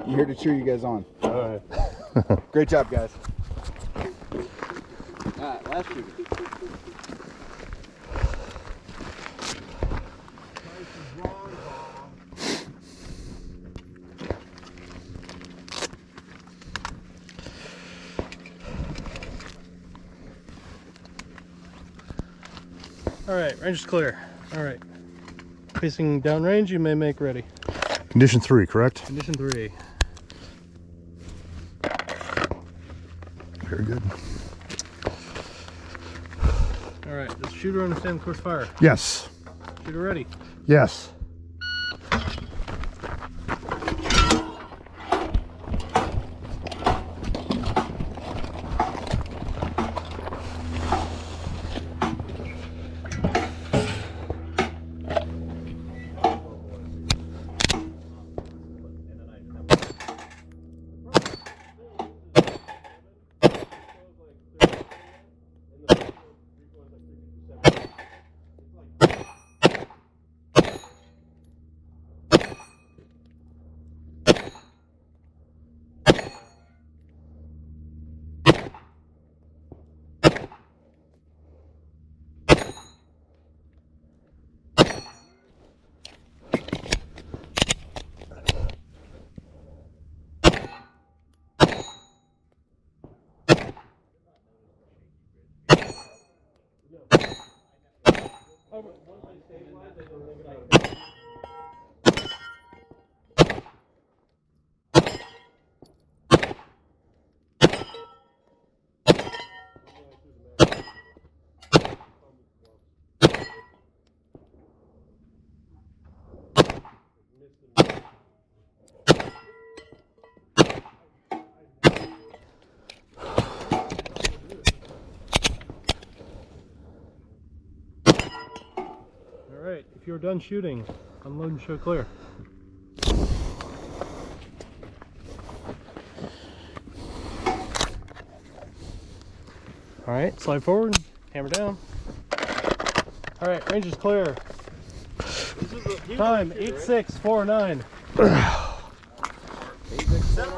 I'm here to cheer you guys on. All right. Great job, guys. Alright, last shooter. All right, range is clear. All right. Facing downrange, you may make ready. Condition 3, correct? Condition 3. Very good. All right, does the shooter understand the course fire? Yes. Shooter ready. Yes. All right, if you're done shooting, unload and show clear. All right, slide forward, hammer down. All right, range is clear. Time 8649. 8, 6, 7.